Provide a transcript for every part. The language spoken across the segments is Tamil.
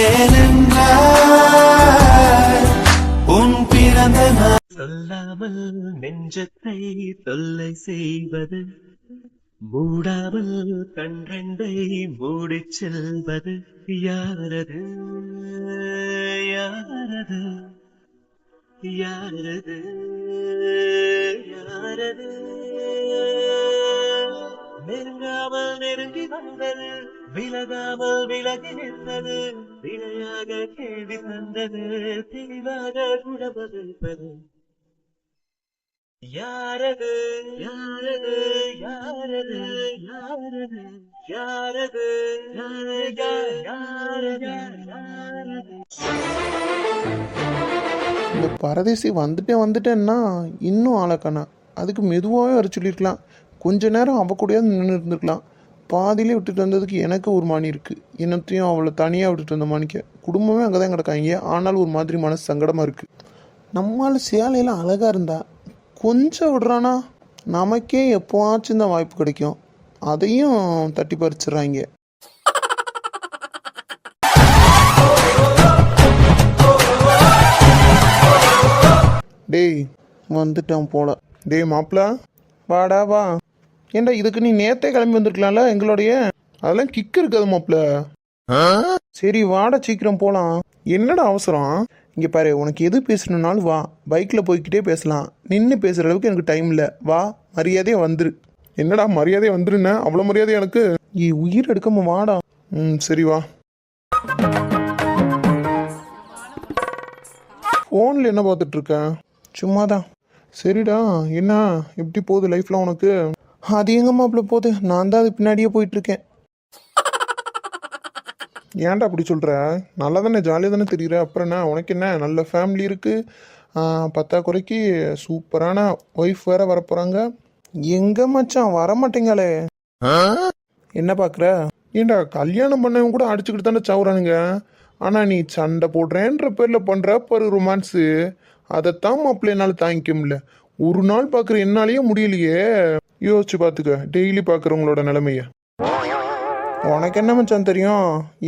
ஏனென்றால் உன் பிறந்த நாள் சொல்லாமல் நெஞ்சத்தை தொல்லை செய்வது, மூடாமல் கண்ரெண்டை மூடிச் செல்வது யாரது யாரது யாரது யாரது? நெருங்காமல் நெருங்கி வந்தது, விலகாமல் விலகி நின்றது, விளையாக கேள்வி தந்தது, தெளிவாக குணமளிப்பது யாரது யாரது யாரது யாரது யாரது யாரது யாரது? இந்த பரதேசி வந்துட்டேன்னா இன்னும் ஆளக்கானா. அதுக்கு மெதுவாகவே வர சொல்லியிருக்கலாம். கொஞ்ச நேரம் அவள் கூடயாவது நின்று இருந்திருக்கலாம். பாதியிலே விட்டுட்டு வந்ததுக்கு எனக்கு ஒரு மானி இருக்குது. என்னத்தையும் அவளை தனியாக விட்டுட்டு வந்த மாணிக்க. குடும்பமே அங்கே தான் கிடக்காங்க. ஆனாலும் ஒரு மாதிரி மனசு சங்கடமாக இருக்குது. நம்மளால் சேலையெல்லாம் அழகாக இருந்தா கொஞ்சம் விடுறானா நமக்கே எப்போவாச்சும் தான் வாய்ப்பு கிடைக்கும். அதையும் தட்டி பறிச்சிட்றாங்க. டேய் வந்துட்டான் போல. டேய் மாப்பிள வாடா வா. ஏண்டா இதுக்கு நீ நேத்தே கிளம்பி வந்துருக்கலாம்ல எங்களோடைய. அதெல்லாம் கிக் இருக்காது மாப்பிள. சரி வாடா சீக்கிரம் போலாம். என்னடா அவசரம்? இங்க பாரு, உனக்கு எது பேசணும்னாலும் வா. பைக்ல போய்கிட்டே பேசலாம். நின்று பேசுற அளவுக்கு எனக்கு டைம் இல்லை. வா மரியாதையா வந்துரு. என்னடா மரியாதையா வந்துருன்னு அவ்வளோ மரியாதை எனக்கு? உயிர் எடுக்காம வாடா. சரி வா. ஃபோனில் என்ன பார்த்துட்டு இருக்க? சும்மாதான். சரிடா, என்ன எப்படி போகுது லைஃப்லாம் உனக்கு? அது எங்க மாப்பிள்ள போகுது? நான் தான் அது பின்னாடியே போயிட்டுருக்கேன். ஏன்டா அப்படி சொல்கிற? நல்லா தானே ஜாலியாக தானே தெரியுற. அப்புறம் என்ன உனக்கு என்ன? நல்ல ஃபேமிலி இருக்குது, பத்தாக்குறைக்கு சூப்பரான ஒய்ஃப் வேற வரப்போகிறாங்க. எங்க மச்சான் வரமாட்டேங்களே. என்ன பார்க்குற? ஏண்டா கல்யாணம் பண்ணவங்க கூட அடிச்சுக்கிட்டு தானே சாவுறானுங்க. ஆனால் நீ சண்டை போடுறேன்ற பேரில் பண்ணுற ஒரு ரொமான்ஸு, அதைத்தான் மாப்பிள்ள என்னால் தாங்கிக்க முடியல. ஒரு நாள் பார்க்குற என்னாலேயே முடியலையே. யோசிச்சு பார்த்துக்க டெய்லி பார்க்குறவங்களோட நிலைமைய. உனக்கு என்ன மச்சான் தெரியும்?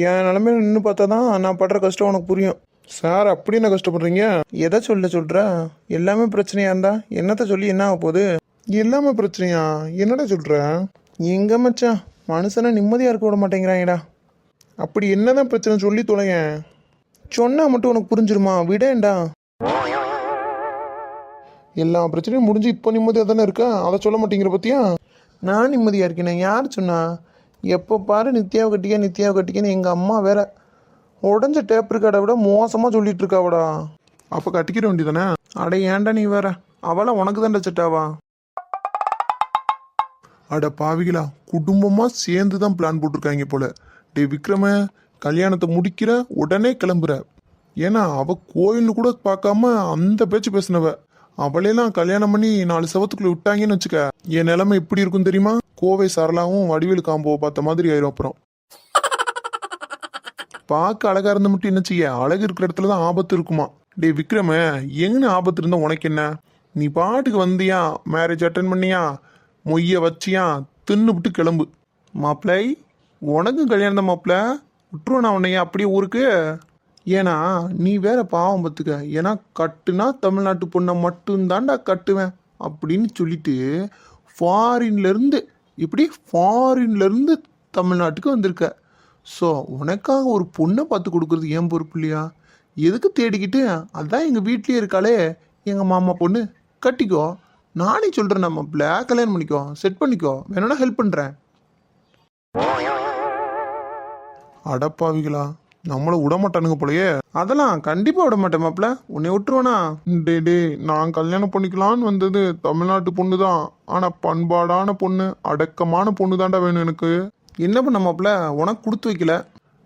என் நிலைமையில நின்று பார்த்தா தான் நான் படுற கஷ்டம் உனக்கு புரியும். சார் அப்படி என்ன கஷ்டப்படுறீங்க? எதை சொல்கிற? எல்லாமே பிரச்சனையாக இருந்தா என்னத்தை சொல்லி என்ன ஆக போகுது? எல்லாமே பிரச்சனையா? என்னடா சொல்கிற? எங்க மச்சான் மனுஷனை நிம்மதியாக இருக்க விட மாட்டேங்கிறாங்கடா. அப்படி என்னதான் பிரச்சனை சொல்லி தொலையேன். சொன்னா மட்டும் உனக்கு புரிஞ்சிருமா? விடேண்டா. எல்லா பிரச்சனையும் முடிஞ்சு இப்போ நிம்மதியாக தானே இருக்கா? அதை சொல்ல மாட்டேங்கிற பத்தியா? நான் நிம்மதியாக இருக்கேன். யார் சொன்னா? எப்போ பாரு நித்யாவை கட்டிக்கன்னு எங்கள் அம்மா வேற உடஞ்ச டேப் இருக்காட விட மோசமாக சொல்லிட்டு இருக்காவடா. அப்போ கட்டிக்கிற வேண்டியதானே? அட ஏன்டா நீ வேற? அவளை உனக்கு தான்டா செட்டாவா? அட பாவிகளா, குடும்பமாக சேர்ந்து தான் பிளான் போட்டிருக்காங்க போல. டே விக்ரம, கல்யாணத்தை முடிக்கிற உடனே கிளம்புற. ஏன்னா அவ கோயில்னு கூட பார்க்காம அந்த பேச்சு பேசினவ. அவளையெல்லாம் கல்யாணம் பண்ணி 4 சவத்துக்குள்ள விட்டாங்கன்னு வச்சுக்க, என் நிலைமை எப்படி இருக்கும் தெரியுமா? கோவை சரளாவும் வடிவேலு காம்போ பார்த்த மாதிரி ஆயிரும். அப்புறம் பார்க்க அழகா இருந்த மட்டும் என்ன செய்ய, அழகு இருக்கிற இடத்துல தான் ஆபத்து இருக்குமா. டே விக்ரம, எங்கன்னு ஆபத்து இருந்தா உனக்கு என்ன? நீ பாட்டுக்கு வந்தியா, மேரேஜ் அட்டன் பண்ணியா, மொய்ய வச்சியா, தின்னு விட்டு கிளம்பு. மாப்பிள்ளை உனக்கும் கல்யாணம் தான் மாப்பிள்ள. விட்டுருவேன் நான் உன்னைய அப்படியே ஊருக்கு. ஏன்னா நீ வேற பாவம் பார்த்துக்க. ஏன்னா கட்டுனா தமிழ்நாட்டு பொண்ணை மட்டும்தான்டா கட்டுவேன் அப்படின்னு சொல்லிட்டு ஃபாரின்லேருந்து தமிழ்நாட்டுக்கு வந்திருக்க. ஸோ உனக்காக ஒரு பொண்ணை பார்த்து கொடுக்குறது ஏன் பொறுப்பு இல்லையா? எதுக்கு தேடிக்கிட்டு? அதான் எங்கள் வீட்லேயே இருக்காளே எங்கள் மாமா பொண்ணு, கட்டிக்கோ. நானே சொல்கிறேன், நம்ம பிளாக் கல்யாணம் பண்ணிக்கோ, செட் பண்ணிக்கோ, வேணும்னா ஹெல்ப் பண்ணுறேன். அடப்பாவிகளா, நம்மள விட மாட்டானுங்க போலயே. அதெல்லாம் கண்டிப்பா விட மாட்டேன் மாப்பிள்ள. உன்னை விட்டுருவானா? டே நான் கல்யாணம் பண்ணிக்கலான்னு வந்தது தமிழ்நாட்டு பொண்ணு தான். ஆனா பண்பாடான பொண்ணு, அடக்கமான பொண்ணு தாண்டா வேணும் எனக்கு. என்ன பண்ண மாப்பிள்ள, உனக்கு கொடுத்து வைக்கல.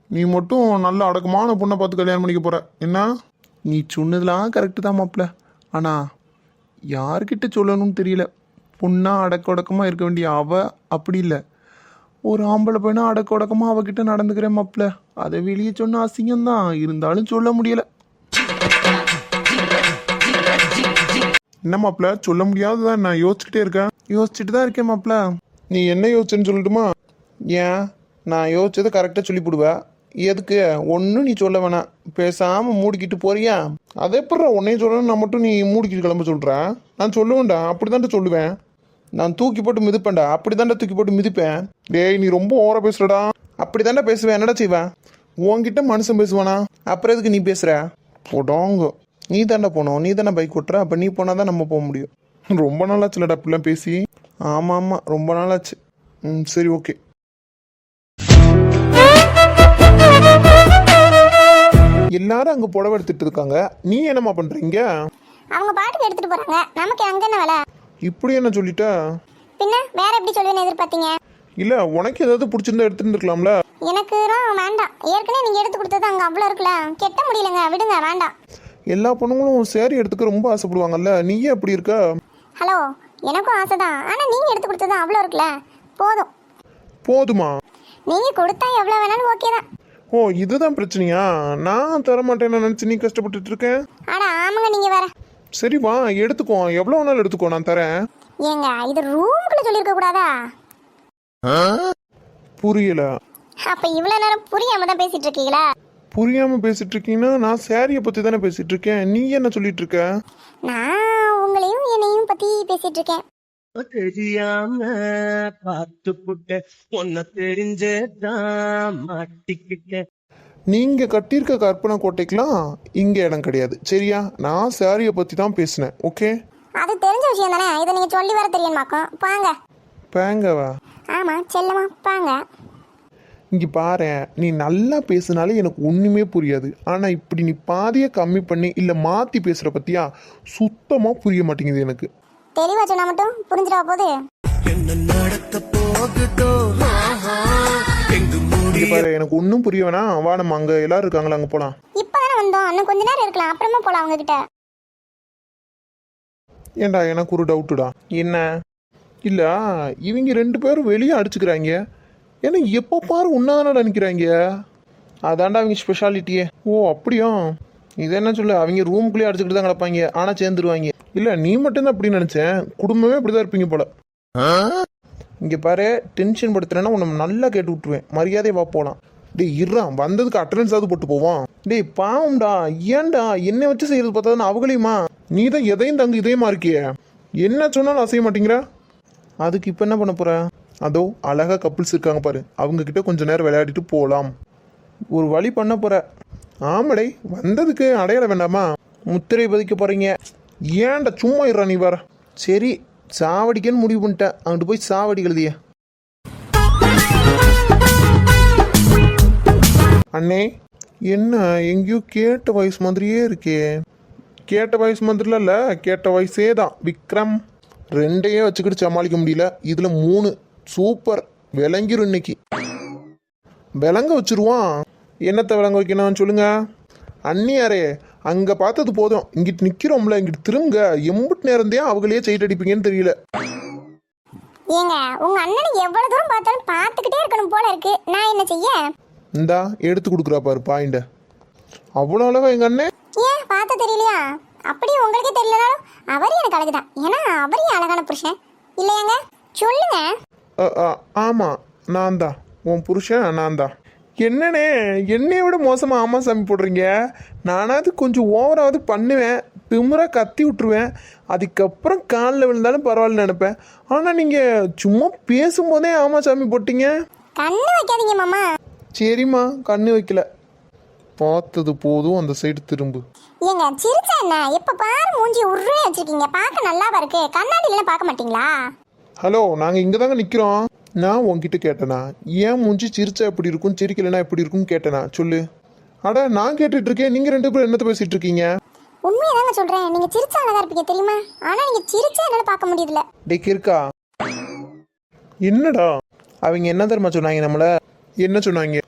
நீ மட்டும் நல்ல அடக்கமான பொண்ணை பார்த்து கல்யாணம் பண்ணிக்க போற என்ன? நீ சொன்னதுலாம் கரெக்டு தான் மாப்பிள்ள. ஆனா யார்கிட்ட சொல்லணும்னு தெரியல. பொண்ணா அடக்கமா இருக்க வேண்டிய அவ அப்படி இல்லை. ஒரு ஆம்பளை பையனா அடக்கமா அவகிட்ட நடந்துக்கிறேன் மாப்பிள்ள. அதை வெளியே சொன்ன அசிங்கம்தான், இருந்தாலும் சொல்ல முடியல. என்ன மாப்பிள்ள சொல்ல முடியாதுதான். நான் யோசிச்சுட்டு தான் இருக்கேன் மாப்பிள்ள. நீ என்ன யோசிச்சுன்னு சொல்லட்டுமா? ஏன் நான் யோசிச்சதை கரெக்டாக சொல்லி போடுவேன். எதுக்கு ஒன்றும் நீ சொல்ல வேணாம், பேசாமல் மூடிக்கிட்டு போறியா? அதே எப்படா உன்னையும் சொல்லணும், நான் மட்டும் நீ மூடிக்கிட்டு கிளம்ப சொல்கிறேன்? நான் சொல்லுவேன்டா, அப்படி தான்டா சொல்லுவேன். நான் தூக்கி போட்டு மிதிப்பேன்டா, அப்படி தான்டா தூக்கி போட்டு மிதிப்பேன். டேய் நீ ரொம்ப ஓவரா பேசுறடா. அப்படி தான்டா பேசுவேன், என்னடா செய்வேன்? உன்கிட்ட மனுஷன் பேசுவானா? அப்புறம் எதுக்கு நீ பேசுற? போடாங்க, நீ தாண்டா போனோம், நீ தானே பைக் ஓட்டுற, அப்போ நீ போனால் தான் நம்ம போக முடியும். ரொம்ப நாளாச்சுலடா அப்படிலாம் பேசி. ஆமாம் ஆமாம், ரொம்ப நாளாச்சு. சரி ஓகே. எல்லாரும் அங்கே புடவை எடுத்துட்டு இருக்காங்க, நீ என்னம்மா பண்ணுறீங்க? அவங்க பாட்டுக்கு எடுத்துட்டு போறாங்க, நமக்கு அங்க என்ன வேலை? இப்படி என்ன சொல்லிட்ட? பின்ன வேற எப்படி சொல்லுவேன்னு எதிர்பார்த்தீங்க? இல்லை உனக்கு ஏதாவது பிடிச்சிருந்தா எடுத்துட்டு இருக்கலாம்ல. எனக்கு வேண்டாம், ஏற்கனவே நீங்க எடுத்து கொடுத்தது அங்க அவ்வளோ இருக்குல்ல, கெட்ட முடியலங்க, விடுங்க, வேண்டாம். எல்லா பொண்ணுங்களும் சேரீ எடுத்துக்க ரொம்ப ஆசைப்படுவாங்கல்ல, நீயே அப்படி இருக்க? ஹலோ, எனக்கும் ஆசை தான், ஆனா நீங்க எடுத்து கொடுத்தது அவ்வளோ இருக்குல்ல, போதும். போதுமா? நீங்க கொடுத்தா எவ்வளோ வேணாலும் ஓகே தான். ஓ இதுதான் பிரச்சனையா? நான் தர மாட்டேன்னு நினச்சி நீ கஷ்டப்பட்டுட்டு இருக்கேன். ஆட ஆமாங்க, நீங்க வேற. சரி வா எடுத்துக்கோ, எவ்வளோ நாள் எடுத்துக்கோ, நான் தரேன். ஏங்க இது ரூமுக்குள்ள சொல்லியிருக்க கூடாதா? புரியல. அப்ப இவ்வளவு நேரம் புரியாம தான் பேசிட்டு இருக்கீங்களா? புரியாம பேசிட்டு இருக்கீங்கன்னா நான் சாரியை பத்தி தானே பேசிட்டு இருக்கேன், நீ என்ன சொல்லிட்டு இருக்க? நான் உங்களையும் என்னையும் பத்தி பேசிட்டு இருக்கேன். தெரியாம பார்த்து புட்ட உன்னை தெரிஞ்சதான் மாட்டிக்கிட்ட. நீங்க கட்டியிருக்க கற்பனை கோட்டைக்கெல்லாம் இங்க இடம் கிடையாது, சரியா? நான் சாரியை பத்தி தான் பேசினேன், ஓகே? அது தெரிஞ்ச விஷயம் தானே, இதை நீங்க சொல்லி வர தெரியுமாக்கும். பாங்க. பேங்கவா? ஆமா செல்லமா, பாங்க. இங்க பாரு, நீ நல்லா பேசினாலே எனக்கு ஒண்ணுமே புரியாது. ஆனா இப்படி நீ பாதியை கம்மி பண்ணி இல்ல மாத்தி பேசுற பத்தியா, சுத்தமா புரிய மாட்டேங்குது எனக்கு. தெளிவா சொன்னா மட்டும் புரிஞ்சிடா போகுது. என்ன நடக்க போகுதோ எங்கு இங்க மூடி பாரு, எனக்கு ஒன்றும் புரிய வேணாம், வா நம்ம அங்க எல்லாரும் இருக்காங்களா, அங்க போலாம். இப்பதானே வந்தோம், இன்னும் கொஞ்ச நேரம் இருக்கலாம், அப்புறமா போலாம் அவங்க கிட்ட. ஏண்டா எனக்கு ஒரு டவுட்டுடா. என்ன? இல்ல இவங்க ரெண்டு பேரும் வெளியே அடிச்சுக்கிறாங்க, ஏன்னா எப்போ பாரு உன்னாதானடா நிற்கிறாங்க. அதான்டா அவங்க ஸ்பெஷாலிட்டியே. ஓ அப்படியா? இது என்ன சொல்ல, அவங்க ரூமுக்குள்ளேயே அடிச்சுக்கிட்டு தான் கிடப்பாங்க, ஆனால் சேர்ந்துருவாங்க. இல்லை நீ மட்டும்தான் அப்படின்னு நினச்சேன், குடும்பமே இப்படி தான் இருப்பீங்க போல. இங்கே பாரு, டென்ஷன் படுத்துறேன்னா உன்னை நல்லா கேட்டு விட்டுருவேன், மரியாதை வா போகலாம். டேய் இருறான், வந்ததுக்கு அட்டண்டன்ஸாவது போட்டு போவான். டேய் பாவம்டா, ஏன்டா என்னை வச்சு செய்யறது பார்த்தாதான் அவகளையுமா? நீ தான் எதையும் தங்கு இதயமா இருக்கிய, என்ன சொன்னாலும் அசைய மாட்டேங்கிற. அதுக்கு இப்போ என்ன பண்ண போற? அதோ அழகா கப்புள்ஸ் இருக்காங்க பாரு, அவங்க கிட்ட கொஞ்ச நேரம் விளையாடிட்டு போகலாம். ஒரு வழி பண்ண போற. ஆமடை, வந்ததுக்கு அடையாள வேண்டாமா? முத்திரை பதிக்க போறீங்க. ஏன்டா சும்மா இருறா நீ வர. சரி சாவடிக்கன்னு முடிவு பண்ணிட்டேன், அங்கிட்டு போய் சாவடி கழுதிய. அண்ணே என்ன எங்கேயோ கேட்ட வயசு மாதிரியே இருக்கே? கேட்ட வயசு மாதிரில இல்ல, கேட்ட வயசே தான். விக்ரம் ரெண்டையே வச்சுக்கிட்டு சமாளிக்க முடியல, இதுல 3 சூப்பர் விளங்கிரும். இன்னைக்கு விளங்க வச்சிருவான். என்னத்தை விளங்க வைக்கணும் சொல்லுங்க? அண்ணியாரே அங்க பார்த்தது போதும், இங்கிட்டு நிக்கிறோம்ல, இங்கிட்டு திரும்ப எம்புட்டு நேரந்தே அவங்களே சைட் அடிப்பீங்கன்னு தெரியல. ஏங்க உங்க அண்ணனுக்கு எவ்வளவு தூரம் பார்த்தாலும் பார்த்துக்கிட்டே இருக்கணும் போல இருக்கு, நான் என்ன செய்ய? இந்தா எடுத்து கொடுக்குறா பாரு பாயிண்ட. அவ்வளோ அழகா எங்க அண்ணன். ஏன் பார்த்த தெரியலையா? அப்படியே உங்களுக்கே தெரியலனாலும் அவர் எனக்கு அழகுதான், ஏன்னா அவரே அழகான புருஷன் இல்லையாங்க? சொல்லுங்க. ஆமா நான் தான் உன் புருஷன், நான் தான். என்னண்ணே என்னைய விட மோசமாக ஆமா சாமி போடுறீங்க. நானாவது கொஞ்சம் ஓவராவது பண்ணுவேன், திமுறா கத்தி விட்டுருவேன், அதுக்கப்புறம் காலில் விழுந்தாலும் பரவாயில்ல நினைப்பேன். ஆனால் நீங்கள் சும்மா பேசும்போதே ஆமா சாமி போட்டீங்க. கண்ணு வைக்காதீங்க மாமா. சரிம்மா கண்ணு வைக்கல, பார்த்தது போதும், அந்த சைடு திரும்பு. ஏங்க சிரிச்சா என்ன, எப்ப பாரு மூஞ்சி உருவே வச்சிருக்கீங்க, பார்க்க நல்லாவா இருக்கு? கண்ணாடியில பார்க்க மாட்டீங்களா? ஹலோ நாங்கள் இங்கே தாங்க நிற்கிறோம். நான் உன்கிட்ட கேட்டேனா ஏன் மூஞ்சி சிரிச்சா எப்படி இருக்கும் சிரிக்கலைன்னா எப்படி இருக்கும்னு கேட்டேனா சொல்லு. அட நான் கேட்டுட்டு இருக்கேன், நீங்கள் 2 பேரும் என்னத்தை பேசிட்டு இருக்கீங்க? உண்மையை தாங்க சொல்றேன், நீங்க சிரிச்சா அழகா இருப்பீங்க தெரியுமா, ஆனா நீங்க சிரிச்சா என்னால பார்க்க முடியல. டேக் இருக்கா? என்னடா அவங்க என்ன தெரியுமா சொன்னாங்க நம்மள? என்ன சொன்னாங்க?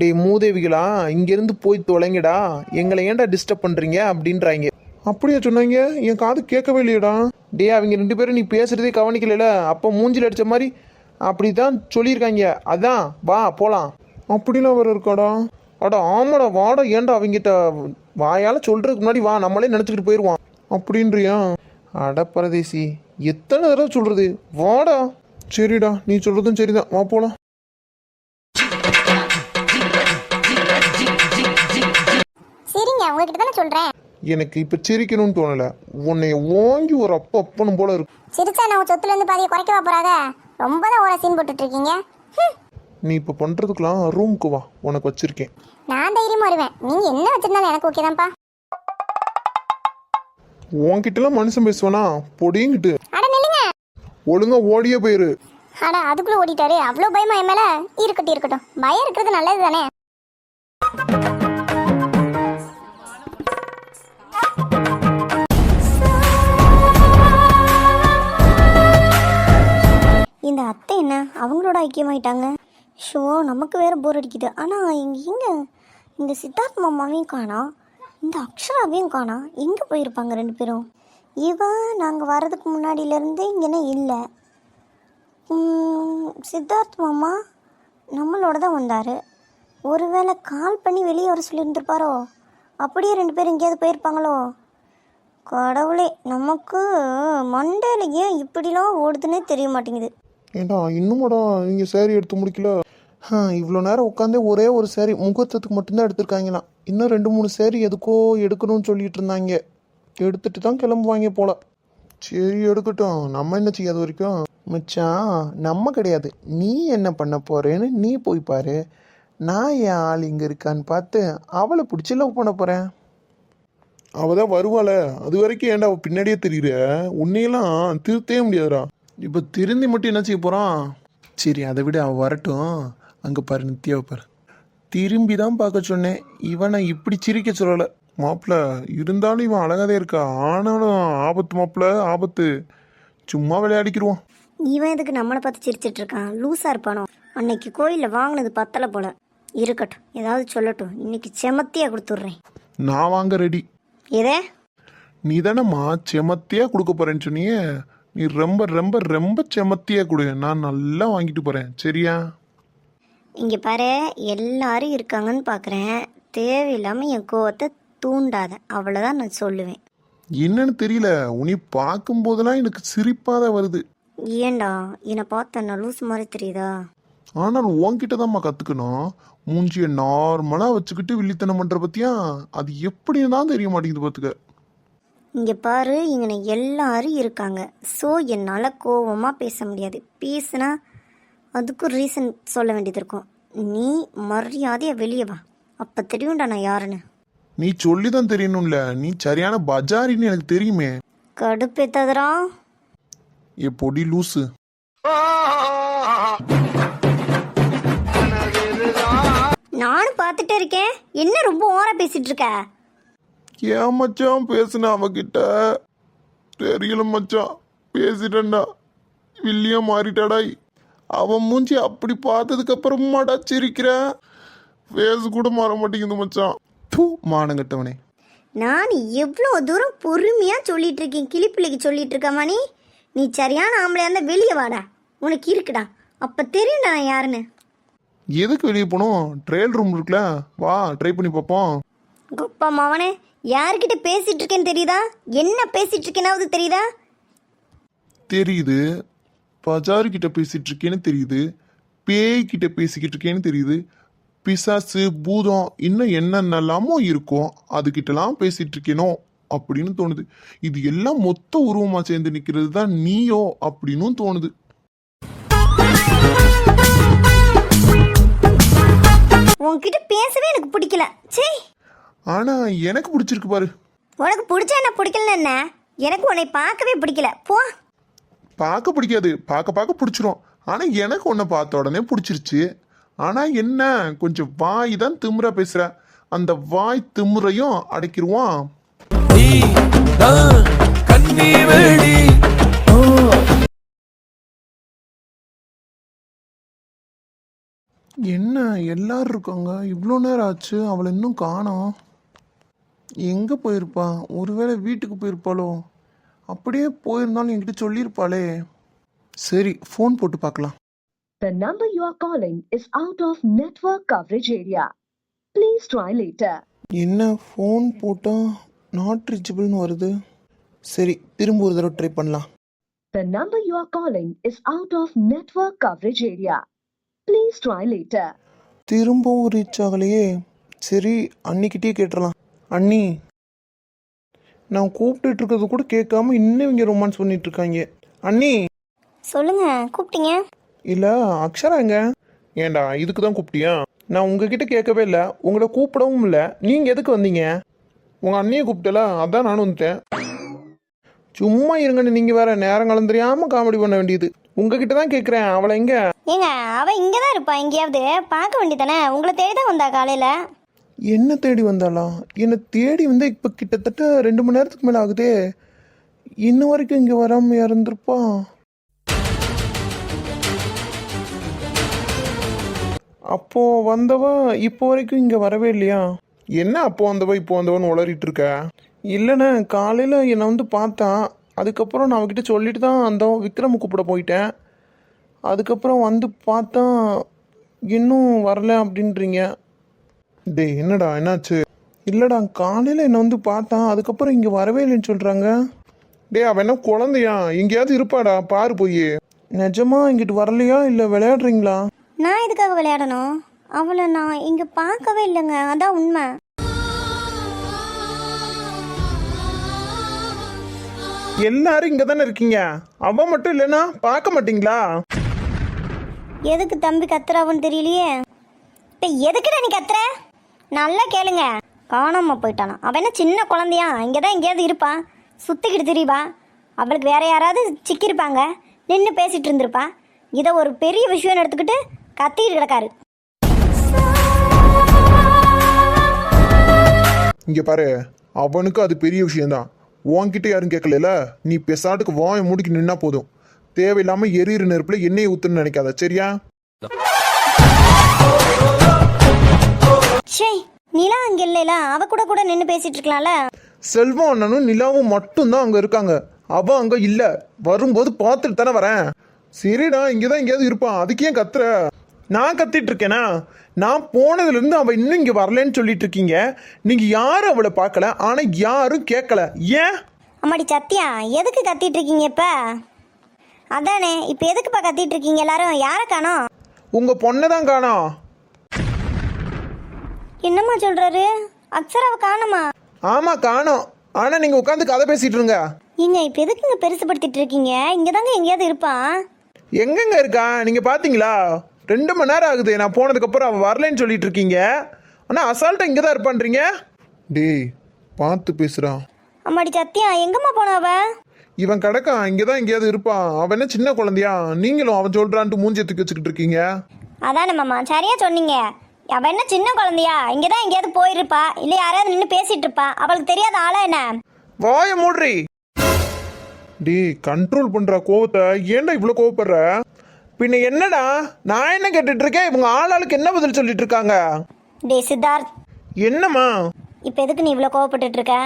டே மூதேவிகளா இங்கேருந்து போய் தொலைங்கடா, எங்களை ஏன்டா டிஸ்டர்ப் பண்ணுறீங்க அப்படின்றாங்க. அப்படியா சொன்னாங்க? என் காது கேட்கவே இல்லையடா. டே அவங்க 2 பேரும் நீ பேசுகிறதே கவனிக்கல, அப்போ மூஞ்சில் அடித்த மாதிரி அப்படி தான் சொல்லியிருக்காங்க. அதான் வா போகலாம். அப்படிலாம் வர இருக்காடா? அடா ஆமாடா வாடா, ஏன்டா அவங்ககிட்ட வாயால் சொல்கிறதுக்கு முன்னாடி வா, நம்மளே நினச்சிக்கிட்டு போயிடுவான் அப்படின்றியா? அட பரதேசி, எத்தனை தடவை சொல்கிறது, வாடா. சரிடா நீ சொல்கிறதும் சரிதான், வா போகலாம். சிரிக்காதீங்க, உங்ககிட்ட தானே சொல்றேன். எனக்கு இப்போ சிரிக்கணும்னு தோணலை, உன்னை ஓங்கி ஒரு அப்பனும் போல இருக்கு. சிரிச்சா நான் சொத்துல இருந்து பாதியை குறைக்கவா போறாங்க? ரொம்ப தான் ஓர சீன் போட்டுட்டு இருக்கீங்க. நீ இப்போ பண்ணுறதுக்கெலாம் ரூமுக்கு வா, உனக்கு வச்சுருக்கேன். நான் தைரியமா வருவேன், நீங்க என்ன வச்சிருந்தாலும் எனக்கு ஓகே தான்ப்பா. உன்கிட்டலாம் மனுஷன் பேசுவேனா பொடிங்கிட்டு அட நில்லுங்க. ஒழுங்கா ஓடியே போயிரு. அட அதுக்குள்ள ஓடிட்டாரு, அவ்வளோ பயமா என் மேல? இருக்கட்டும் இருக்கட்டும், பயம் இருக்கிறது நல்லது தானே. இந்த அத்தை என்ன அவங்களோட ஐக்கியமாயிட்டாங்க? ஷோ நமக்கு வேற போர் அடிக்குது. ஆனால் எங்க இந்த சித்தார்த் மாமாவையும் காணா, இந்த அக்ஷராவையும் காணா. எங்கே போயிருப்பாங்க ரெண்டு பேரும்? நாங்கள் வர்றதுக்கு முன்னாடியிலேருந்து இங்கேனா இல்லை. சித்தார்த் மாமா நம்மளோட தான் வந்தார். ஒருவேளை கால் பண்ணி வெளியே வர சொல்லியிருந்திருப்பாரோ? அப்படியே ரெண்டு பேரும் எங்கேயாவது போயிருப்பாங்களோ? கடவுளே, நமக்கு மண்டையில் ஏன் இப்படிலாம் ஓடுதுன்னே தெரிய மாட்டேங்குது. ஏண்டா இன்னுமாடா நீங்கள் சேரீ எடுத்து முடிக்கல? இவ்வளோ நேரம் உட்காந்தே ஒரே ஒரு சேரீ முகூர்த்தத்துக்கு மட்டும்தான் எடுத்திருக்காங்களாம். இன்னும் 2-3 சேரீ எதுக்கோ எடுக்கணும்னு சொல்லிட்டு இருந்தாங்க. எடுத்துட்டு தான் கிளம்புவாங்க போல. சரி எடுக்கட்டும், நம்ம என்ன செய்யாத வரைக்கும். மச்சான் நம்ம கிடையாது, நீ என்ன பண்ண போறேன்னு நீ போய் பாரு. நான் என் ஆள் இங்கே இருக்கான்னு பார்த்து அவளை பிடிச்சி லவ் பண்ண போகிறேன். அவள் தான் வருவாள, அது வரைக்கும் ஏன்டா அவள் பின்னாடியே தெரியுற? உன்னையெல்லாம் திருத்தவே முடியாதுடா. இப்போ திருந்தி மட்டும் என்ன செய்ய போகிறான்? சரி அதை விட அவள் வரட்டும். அங்கே பாரு நித்யாவை பாரு, திரும்பி தான் பார்க்க சொன்னேன், இவனை இப்படி சிரிக்க சொல்லலை. மாப்பிள்ள இருந்தாலும் இவன் அழகாதே இருக்கா, ஆனாலும் ஆபத்து மாப்பிள்ள ஆபத்து. சும்மா விளையாடிக்கிடுவான். இவன் எதுக்கு நம்மளை பார்த்து சிரிச்சிட்டு இருக்கான்? லூஸா இருப்பானோ? அன்னைக்கு கோயிலில் வாங்கினது பத்தலை போல. இருக்கட்டும், ஏதாவது சொல்லட்டும், இன்னைக்கு செமத்தியாக கொடுத்துட்றேன். நான் வாங்க ரெடி. எதே? நீ தானேம்மா செமத்தியாக கொடுக்க போறேன்னு சொன்னியே, நீ ரொம்ப ரொம்ப ரொம்ப செமத்தியாக கொடு, நான் நல்லா வாங்கிட்டு போகிறேன். சரியா? இங்கே பாரு, எல்லாரும் இருக்காங்கன்னு பார்க்குறேன், தேவையில்லாமல் என் கோவத்தை தூண்டாத, அவ்வளோதான் நான் சொல்லுவேன். என்னன்னு தெரியல, உன்னை பார்க்கும்போதெல்லாம் எனக்கு சிரிப்பாக தான் வருது. ஏண்டா என்னை பார்த்தா நான் லூஸ் மாதிரி தெரியுதா? ஆனால் உன்கிட்ட தான்மா கற்றுக்கணும். மூஞ்சியை நார்மலாக வச்சுக்கிட்டு வில்லித்தனம் பண்ணுற பற்றியா, அது எப்படின்னு தான் தெரிய மாட்டேங்குது பார்த்துக்க. இங்கே பாரு, இங்கே எல்லாரும் இருக்காங்க. ஸோ என்னால் கோவமாக பேச முடியாது. பேசுனா அதுக்கும் ரீசன் சொல்ல வேண்டியது இருக்கும். நீ மரியாதையாக வெளியே வா, அப்போ தெரியும்டா நான் யாருன்னு. நீ சொல்லி தான் தெரியணும்ல, நீ சரியான பஜாரின்னு எனக்கு தெரியுமே. கடுப்பேத்தாதரா ஏ பொடி லூசு. நானும் பார்த்துட்டே இருக்கேன், என்ன ரொம்ப ஓவரா பேசிட்டு இருக்க? ஏன் மச்சான் பேசுன அவகிட்ட? தெரியல மச்சான், பேசிட்டேன்டா. வில்லியா மாறிட்டாடாய். அவன் மூஞ்சி அப்படி பார்த்ததுக்கு அப்புறமாடா சிரிக்கிற. பேசு கூட மாற மாட்டேங்குது மச்சான். தூ மானங்கட்டவனே. நான் எவ்வளோ தூரம் பொறுமையாக சொல்லிட்டு இருக்கேன், கிளிப்பிள்ளைக்கு சொல்லிட்டு இருக்காமா நீ? நீ சரியான ஆம்பளையா இருந்தால் வெளியே வாடா, உனக்கு இருக்குடா, அப்போ தெரியும்டா நான் யாருன்னு. எதுக்கு வெளியே போகணும்? ட்ரையல் ரூம் இருக்குல்ல, வா ட்ரை பண்ணி பார்ப்போம். குப்பா மாவனே, யார்கிட்ட பேசிட்டு இருக்கேன்னு தெரியுதா? என்ன பேசிட்டு இருக்கேனாவது தெரியுதா? தெரியுது. பஜாரு கிட்ட பேசிட்டு இருக்கேன்னு தெரியுது, பேய் கிட்ட பேசிக்கிட்டு இருக்கேன்னு தெரியுது, பிசாசு பூதம் இன்னும் என்னென்னலாமோ இருக்கும் அதுகிட்டலாம் பேசிட்டு இருக்கேனோ அப்படின்னு தோணுது. இது எல்லாம் மொத்த உருவமா சேர்ந்து நிக்கிறது தான் நீயோ அப்படின்னு தோணுது. உன்கிட்ட பேசவே எனக்கு பிடிக்கல. சே, ஆனா எனக்கு பிடிச்சிருக்கு பாரு. உனக்கு பிடிச்சா என்ன, பிடிக்கலன்னு என்ன? எனக்கு உன்னை பார்க்கவே பிடிக்கல, போ. பார்க்க பிடிக்காது, பார்க்க பார்க்க பிடிச்சிரும். ஆனா எனக்கு உன்னை பார்த்த உடனே பிடிச்சிருச்சு. ஆனா என்ன, கொஞ்சம் வாய் தான் திமுறா பேசுற, அந்த வாய் திமுறையும் அடைக்கிருவான். என்ன எல்லாரும் இருக்காங்க, இவ்வளோ நேரம் ஆச்சு, அவளை இன்னும் காணோம். எங்கே போயிருப்பா? ஒருவேளை வீட்டுக்கு போயிருப்பாளோ? அப்படியே போயிருந்தாலும் என்கிட்ட சொல்லியிருப்பாளே. சரி ஃபோன் போட்டு பார்க்கலாம். The number you are calling is out of network coverage area. Please try later. என்ன ஃபோன் போட்டால் நாட் ரீச்சபிள்னு வருது. சரி திரும்ப ஒரு தடவை ட்ரை பண்ணலாம். The number you are calling is out of network coverage area. Please try later. திரும்பவும் ரீச் ஆகலையே. சரி அன்னிக்கிட்டே கேட்டுடலாம். அண்ணி, நான் கூப்பிட்டுட்டு இருக்கிறது கூட கேட்காம இன்னும் இங்கே ரொமான்ஸ் பண்ணிட்டு இருக்காங்க. அண்ணி. சொல்லுங்க, கூப்பிட்டீங்க? இல்லை, அக்ஷரா எங்க? ஏண்டா இதுக்கு தான் கூப்பிட்டியா? நான் உங்ககிட்ட கேட்கவே இல்லை, உங்களை கூப்பிடவும் இல்லை. நீங்கள் எதுக்கு வந்தீங்க? உங்கள் அண்ணியை கூப்பிட்டல, அதான் நானும் வந்துட்டேன். சும்மா இருங்கன்னு நீங்கள் வேற நேரம் தெரியாமல் காமெடி பண்ண வேண்டியது. உங்ககிட்ட தான் கேட்குறேன், அவளை எங்க? ஏங்க, அவ இங்கே தான் இருப்பா. எங்கேயாவது பார்க்க வேண்டியதானே? உங்களை தேடி தான் வந்தா காலையில். என்ன தேடி வந்தாளா? என்னை தேடி வந்து இப்போ கிட்டத்தட்ட 2 மணி நேரத்துக்கு மேலே ஆகுதே. இன்ன வரைக்கும் இங்கே வராமல் இறந்துருப்பா. அப்போ வந்தவ இப்போ வரைக்கும் இங்கே வரவே இல்லையா? என்ன அப்போ வந்தவ இப்போ வந்தவன்னு உளறிட்டு இருக்க? இல்லைண்ணே, காலையில் என்னை வந்து பார்த்தான். அதுக்கப்புறம் நான் அவகிட்ட சொல்லிட்டு தான் அந்த விக்ரம் கூப்பிட போயிட்டேன். அதுக்கப்புறம் வந்து பார்த்தா இன்னும் வரல அப்படின்றீங்க. டே என்னடா, என்னாச்சு? இல்லைடா, காலையில் என்னை வந்து பார்த்தான், அதுக்கப்புறம் இங்கே வரவே இல்லைன்னு சொல்கிறாங்க. டே அவன் என்ன குழந்தையா? எங்கேயாவது இருப்பாடா, பாரு போய். நிஜமா இங்கிட்டு வரலையா இல்லை விளையாடுறீங்களா? நான் இதுக்காக விளையாடணும்? அவளை நான் இங்கே பார்க்கவே இல்லைங்க, அதான் உண்மை. எல்லாரும் இங்கே தானே இருக்கீங்க, அவன் மட்டும் இல்லைன்னா பார்க்க மாட்டீங்களா? எதுக்கு தம்பி கத்துறாவன்னு தெரியலையே. இப்போ எதுக்குடா நீ கத்துற? நல்லா கேளுங்க. காணாமல் போயிட்டானா? அவன் என்ன சின்ன குழந்தையா? இங்கே தான் எங்கேயாவது இருப்பான், சுற்றிக்கிட்டு திரிவா. அவளுக்கு வேற யாராவது சிக்கியிருப்பாங்க, நின்று பேசிகிட்டு இருந்திருப்பா. இதை ஒரு பெரிய விஷயம் எடுத்துக்கிட்டு கத்திக்கிட்டு கிடக்காரு. இங்கே பாரு, அவனுக்கு அது பெரிய விஷயம்தான். உன்கிட்ட யாரும் கேட்கல. நீ பெசாட்டுக்கு வாயை மூடிக்கு நின்னா போதும். தேவையில்லாம எரியிற நெருப்புல எண்ணெயை ஊத்துன்னு நினைக்காத, சரியா? சே, நிலா அங்க இல்லைல, அவ கூட கூட நின்று பேசிட்டு இருக்கலாம்ல. செல்வம் அண்ணனும் நிலாவும் மட்டும்தான் அங்க இருக்காங்க, அவ அங்க இல்ல. வரும்போது பார்த்துட்டு தானே வரேன். சரிடா, இங்கதான் எங்கேயாவது இருப்பான், அதுக்கு ஏன் கத்துற? நான் கத்திட்டு இருக்கேனா? நான் போனதுல இருந்து அவ இன்னும் இங்க வரலன்னு சொல்லிட்டு இருக்கீங்க. நீங்க யாரும் அவளை பார்க்கல, ஆனா யாரும் கேட்கல. ஏன்? அம்மாடி சத்தியா, எதுக்கு கத்திட்டு இருக்கீங்க இப்ப? அதானே, இப்ப எதுக்குப்பா கத்திட்டு இருக்கீங்க எல்லாரும்? யார காணோம்? உங்க பொண்ணை தான் காணோம். என்னம்மா சொல்றாரு? அக்ஷராவை காணுமா? ஆமா காணோம். ஆனா நீங்க உட்காந்து கதை பேசிட்டு இருங்க. நீங்க இப்ப எதுக்குங்க பெருசுபடுத்திட்டு இருக்கீங்க? இங்கதாங்க எங்கேயாவது இருப்பான். எங்கெங்க இருக்கா? நீங்க பாத்தீங்களா? 2 மணி நேரம் ஆகுது நான் போனதுக்கு அப்புறம் அவ வரலன்னு சொல்லிட்டு இருக்கீங்க. ஆனா அசால்ட்டா இங்கதான் இருப்பான்றீங்க. டேய் பார்த்து பேசுறா. அம்மாடி சத்தியா, எங்கம்மா போனவ? இவன் கிடக்கான், இங்கதான் எங்கேயாவது இருப்பான். அவன் என்ன சின்ன குழந்தையா? நீங்களும் அவன் சொல்றான்ட்டு மூஞ்சி தூக்கி வச்சுக்கிட்டு இருக்கீங்க. அதானே மாமா, சரியா சொன்னீங்க. அவ என்ன சின்ன குழந்தையா? இங்கதான் எங்கேயாவது போயிருப்பா, இல்ல யாராவது நின்று பேசிட்டு இருப்பா. அவளுக்கு தெரியாத ஆளா என்ன? வாய மூடுறி. டேய் கண்ட்ரோல் பண்ற கோவத்தை. ஏன்டா இவ்வளவு கோவப்படுற? பின்ன என்னடா, நான் என்ன கேட்டுட்டு இருக்கேன், இவங்க ஆளாளுக்கு என்ன பதில் சொல்லிட்டு இருக்காங்க? டே சித்தார்த், என்னம்மா இப்ப எதுக்கு நீ இவ்வளவு கோவப்பட்டுட்டு இருக்க?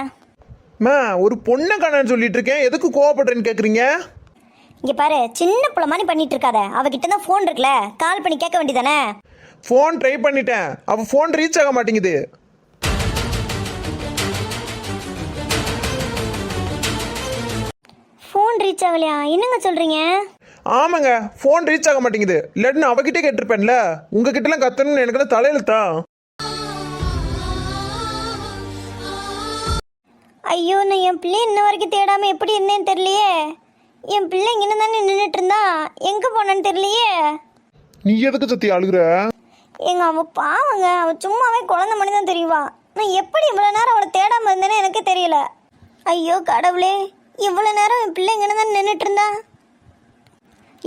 மா, ஒரு பொண்ணை காணன்னு சொல்லிட்டு இருக்கேன், எதுக்கு கோவப்படுறேன்னு கேக்குறீங்க? இங்க பாரு, சின்ன புள்ள மாதிரி பண்ணிட்டு இருக்காத. அவகிட்ட தான் போன் இருக்குல்ல, கால் பண்ணி கேட்க வேண்டியதானே? ஃபோன் ட்ரை பண்ணிட்டேன், அவ ஃபோன் ரீச் ஆக மாட்டேங்குது. ஃபோன் ரீச் ஆகலையா? என்னங்க சொல்றீங்க? ஆமாங்க, ஃபோன் ரீச் ஆக மாட்டேங்குது. இல்லாட்டி நான் அவகிட்டே கேட்டிருப்பேன்ல. உங்ககிட்டலாம் கத்தணும்னு எனக்கு தலையெழுத்தா? ஐயோ, நான் என் பிள்ளை இன்ன வரைக்கும் தேடாம எப்படி இருந்தேன்னு தெரியலையே. என் பிள்ளை இங்கே தானே நின்றுட்டு இருந்தா, எங்க போனான்னு தெரியலையே. நீ எதுக்கு சத்தி அழுகுற? எங்க அவ பாவங்க, அவ சும்மாவே குழந்தை மணி தான் தெரியவா. நான் எப்படி இவ்வளோ நேரம் அவளை தேடாம இருந்தேன்னு எனக்கு தெரியல. ஐயோ கடவுளே, இவ்வளோ நேரம் என் பிள்ளை இங்கே தானே நின்றுட்டு இருந்தா.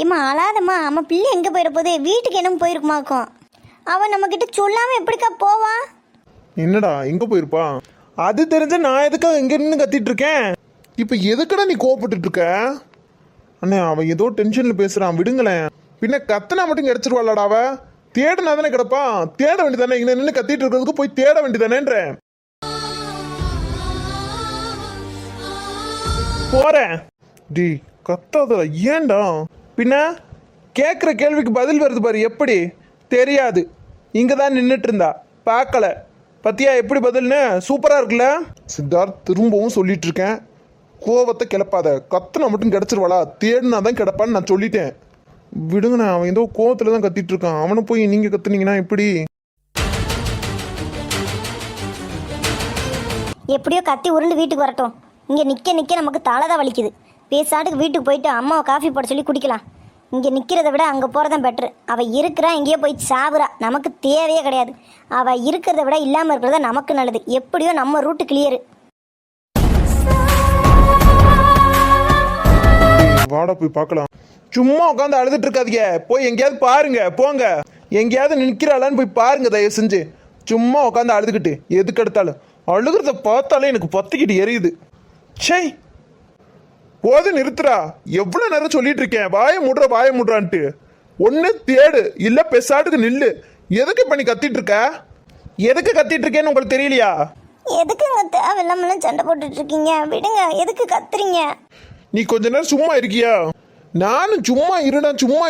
ஏம்மா அழாதம்மா, அவன் பிள்ளை எங்கே போயிட போதே? வீட்டுக்கு என்ன போயிருக்குமாக்கும். அவன் நம்மக்கிட்ட சொல்லாமல் எப்படிக்கா போவா? என்னடா எங்க போயிருப்பா? அது தெரிஞ்ச நான் எதுக்காக எங்க நின்று கத்திட்டு இருக்கேன்? இப்போ எதுக்கடா நீ கோவப்பட்டு இருக்க? அண்ணே அவன் ஏதோ டென்ஷன்ல பேசுறான், விடுங்களேன். பின்ன கத்தனா மட்டும் கிடைச்சிருவாளாடா? அவ தேடனா தானே கிடப்பான். தேட வேண்டியதானே? இங்க நின்று கத்திட்டு இருக்கிறதுக்கு போய் தேட வேண்டியதானேன்ற போறேன். டி கத்தாதடா, ஏன்டா? பின்ன கேட்குற கேள்விக்கு பதில் வருது பாரு. எப்படி தெரியாது? இங்கே தான் நின்றுட்டு இருந்தா, பார்க்கல. பத்தியா எப்படி பதில்னு? சூப்பராக இருக்குல்ல சித்தார்த்? திரும்பவும் சொல்லிட்டு இருக்கேன், கோவத்தை கிளப்பாத. கத்துனா மட்டும் கிடச்சிருவாளா? தேடினா தான் கிடப்பான்னு நான் சொல்லிட்டேன். விடுங்கண்ணா, அவன் ஏதோ கோவத்தில் தான் கத்திட்டு இருக்கான். அவனை போய் நீங்கள் கத்துனீங்கன்னா எப்படி? எப்படியோ கத்தி உருண்டு வீட்டுக்கு வரட்டும். இங்கே நிற்க நிற்க நமக்கு தலை தான் வலிக்குது. பேசாட்டுக்கு வீட்டுக்கு போயிட்டு அம்மாவை காஃபி போட சொல்லி குடிக்கலாம். இங்கே நிற்கிறத விட அங்கே போகிறதான் பெட்ரு. அவள் இருக்கிறா எங்கேயோ போய் சாவுறா, நமக்கு தேவையே கிடையாது. அவள் இருக்கிறத விட இல்லாமல் இருக்கிறத நமக்கு நல்லது. எப்படியோ நம்ம ரூட்டு கிளியரு. வாடா போய் பார்க்கலாம். சும்மா உட்காந்து அழுதுட்டு இருக்காதீங்க, போய் எங்கேயாவது பாருங்க. போங்க, எங்கேயாவது நிற்கிறாளான்னு போய் பாருங்க தயவு செஞ்சு. சும்மா உட்காந்து அழுதுகிட்டு எதுக்கு எடுத்தாலும் அழுகிறத பார்த்தாலே எனக்கு பத்திக்கிட்டு எரியுது. சே, போது நிறுத்துறா. எவ்வளோ நேரம் சொல்லிட்டு இருக்கேன் வாய முடுறான்ட்டு. ஒன்று தேடு, இல்லை பெசாட்டுக்கு நில்லு. எதுக்கு பண்ணி கத்திட்டு இருக்க? எதுக்கு கத்திட்டு இருக்கேன்னு உங்களுக்கு தெரியலையா? எதுக்குங்க தேவையில்லாமலாம் சண்டை போட்டுட்டு இருக்கீங்க? விடுங்க, எதுக்கு கத்துறீங்க? நீ கொஞ்ச நேரம் சும்மா இருக்கியா? நானும் சும்மா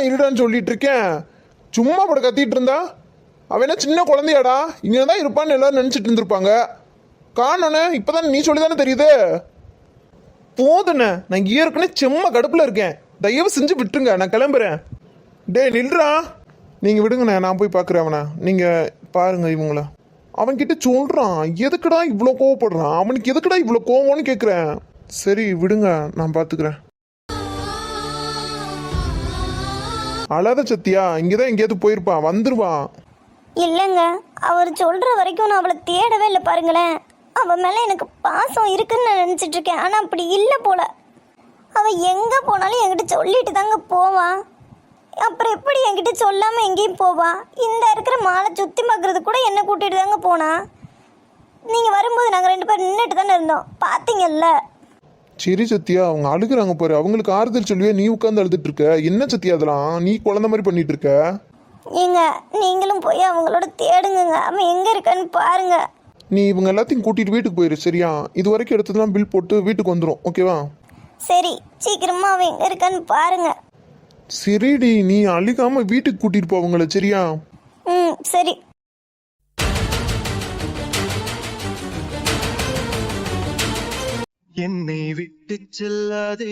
இருடான்னு சொல்லிட்டு இருக்கேன். சும்மா போட கத்திட்டு இருந்தா அவன் என்ன சின்ன குழந்தையாடா? இங்கே தான் இருப்பான்னு எல்லாரும் நினச்சிட்டு இருந்திருப்பாங்க. காணோண்ணே, இப்போதான் நீ சொல்லி தானே தெரியுது. போதுண்ணே, நான் ஏற்கனவே செம்ம கடுப்பில் இருக்கேன். தயவு செஞ்சு விட்டுருங்க, நான் கிளம்புறேன். டே நில்றா. நீங்கள் விடுங்கண்ணே, நான் போய் பார்க்குறேன் அவனை. நீங்கள் பாருங்க இவங்கள. அவன்கிட்ட சொல்கிறான் எதுக்குடா இவ்வளோ கோவப்படுறான், அவனுக்கு எதுக்குடா இவ்வளோ கோவம்னு கேட்குறேன். சரி விடுங்க, நான் பார்த்துக்கிறேன். அழாத சத்தியா, இங்கேதான் எங்கேயாவது போயிருப்பான், வந்துருவான். இல்லைங்க, அவர் சொல்கிற வரைக்கும் நான் அவளை தேடவே இல்லை. பாருங்களேன், அவள் மேலே எனக்கு பாசம் இருக்குன்னு நான் நினச்சிட்டு இருக்கேன். ஆனால் அப்படி இல்லை போல. அவள் எங்கே போனாலும் என்கிட்ட சொல்லிட்டு தாங்க போவான். அப்புறம் எப்படி என்கிட்ட சொல்லாமல் எங்கேயும் போவா? இந்த இருக்கிற மாலை சுற்றி பார்க்குறது கூட என்னை கூட்டிகிட்டு தாங்க போனா. நீங்கள் வரும்போது நாங்கள் 2 பேரும் நின்றுட்டு தானே இருந்தோம், பார்த்தீங்கல்ல. சரி சத்தியா, அவங்க அழுகுறாங்க பாரு, அவங்களுக்கு ஆறுதல் சொல்லுவே நீ உட்காந்து அழுதுட்டு இருக்க. என்ன சத்தியா அதெல்லாம்? நீ குழந்தை மாதிரி பண்ணிட்டு இருக்க. ஏங்க, நீங்களும் போய் அவங்களோட தேடுங்க, அவன் எங்கே இருக்கான்னு பாருங்க. நீ இவங்க எல்லாத்தையும் கூட்டிட்டு வீட்டுக்கு போயிரு, சரியா? இது வரைக்கும் எடுத்ததெல்லாம் பில் போட்டு வீட்டுக்கு வந்துடும், ஓகேவா? சரி, சீக்கிரமா அவன் எங்கே இருக்கான்னு பாருங்க. சரிடி, நீ அழுகாம வீட்டுக்கு கூட்டிட்டு போ அவங்கள, சரியா? ம், சரி. என்னை விட்டு செல்லாதே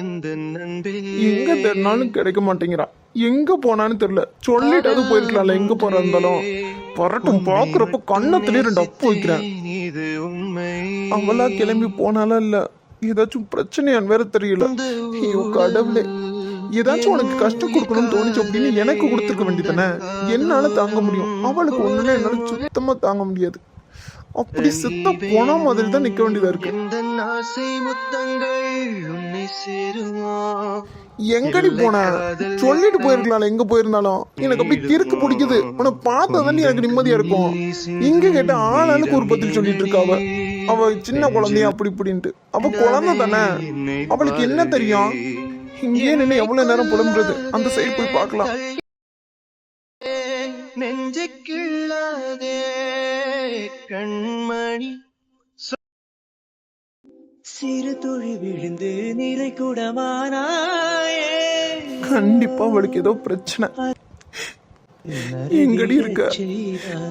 எந்த நண்பே. எங்க தேடினாலும் கிடைக்க மாட்டேங்கிறான். எங்க போனான்னு தெரியல. சொல்லிட்டு அது போயிருக்கலாம்ல, எங்க போறா இருந்தாலும். வரட்டும், பாக்குறப்ப கண்ணத்திலே 2 அப்பு வைக்கிறேன். இது உண்மை. அவளா கிளம்பி போனாலும் இல்ல, ஏதாச்சும் பிரச்சனையான்னு வேற தெரியல. ஐயோ கடவுளே, ஏதாச்சும் உனக்கு கஷ்டம் கொடுக்கணும்னு தோணுச்சு அப்படின்னு எனக்கு கொடுத்துருக்க வேண்டியதானே. என்னால தாங்க முடியும், அவளுக்கு ஒண்ணுன்னா என்னால சுத்தமா தாங்க முடியாது. அப்படி செத்த போனா மாதிரி தான் நிக்க வேண்டியதா இருக்கு. எங்கடி போன? சொல்லிட்டு போயிருக்கலாம் எங்க போயிருந்தாலும். எனக்கு அப்படி கிறுக்கு பிடிக்குது. உன்னை பார்த்ததான் எனக்கு நிம்மதியா இருக்கும். இங்க கேட்ட ஆளாளுக்கு ஒரு பதில் சொல்லிட்டு இருக்கா. அவ சின்ன குழந்தையா அப்படி இப்படின்ட்டு. அவ குழந்தை தானே, அவளுக்கு என்ன தெரியும்? இங்கே நின்று எவ்வளவு நேரம் புலம்புறது? அந்த சைடு போய் பார்க்கலாம். நெஞ்சுக்குள்ளாதே கண்மணி சிறு துளி விழுந்து நிறை கூடமானாயே. கண்டிப்பா அவளுக்கு ஏதோ பிரச்சனை. எங்கடி இருக்க?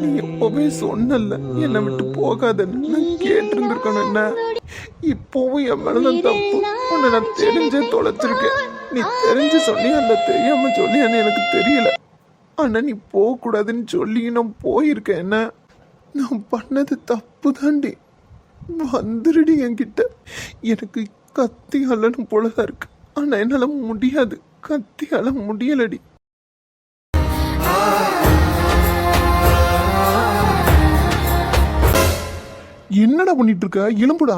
நீ எப்பவே சொன்னல என்னை விட்டு போகாதன்னு. நான் கேட்டிருந்திருக்கணும். என்ன இப்போவும் என் மேலதான் தப்பு. உன்னை நான் தெரிஞ்சே தொலைச்சிருக்கேன். நீ தெரிஞ்சு சொன்னியா இல்ல தெரியாம சொன்னியான்னு எனக்கு தெரியல. ஆனா நீ போக கூடாதுன்னு சொல்லி நான் போயிருக்கேன். என்ன நான் பண்ணது தப்பு தாண்டி. வந்துருடி என்கிட்ட. எனக்கு கத்தி அள்ளணும் போலதான் இருக்கு. ஆனா என்னால முடியாது, கத்தி அள்ள முடியலடி. என்னடா பண்ணிட்டு இருக்க? எலும்புடா.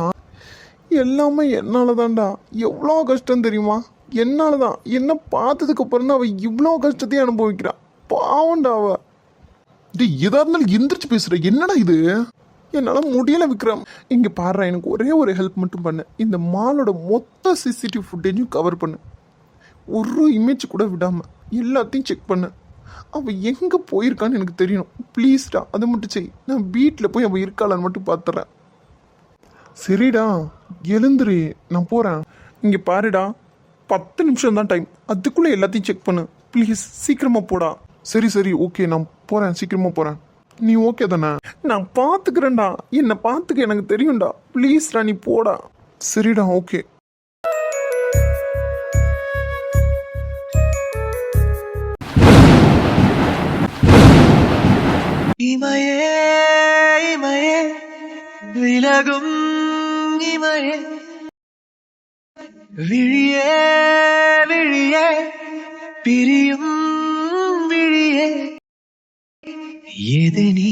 எல்லாமே என்னாலதான்டா. எவ்வளோ கஷ்டம் தெரியுமா? என்னாலதான். என்ன பார்த்ததுக்கு அப்புறம் தான் அவ இவ்வளோ கஷ்டத்தையும் அனுபவிக்கிறான். பாவண்டா அவ. எதா இருந்தாலும் எந்திரிச்சு பேசுற. என்னடா இது? என்னால முடியல விக்ரம். இங்க பாரு, எனக்கு ஒரே ஒரு ஹெல்ப் மட்டும் பண்ணு. இந்த மாலோட மொத்த சிசிடிவி ஃபுட்டேஜும் கவர் பண்ணு. ஒரு இமேஜ் கூட விடாம எல்லாத்தையும் செக் பண்ணு. அவ எங்க போயிருக்கான்னு எனக்கு தெரியணும். ப்ளீஸ்டா, அதை மட்டும் செய். நான் வீட்டில் போய் அவ இருக்காளான்னு மட்டும் பார்த்துறேன். சரிடா, எழுந்துரு, நான் போறேன். இங்க பாருடா, 10 நிமிஷம் தான் டைம். அதுக்குள்ள எல்லாத்தையும் செக் பண்ணு ப்ளீஸ். சீக்கிரமா போடா. சரி சரி, ஓகே, நான் போறேன், சீக்கிரமா போறேன். நீ ஓகே தானே? நான் பாத்துக்கிறேன்டா. என்ன பாத்துக்க எனக்கு தெரியும்டா. ப்ளீஸ்டா, நீ போடா. சரிடா, ஓகே. இமையே இமையே விலகும் இமையே விழியே விழியே பிரியும் விழியே எது நீ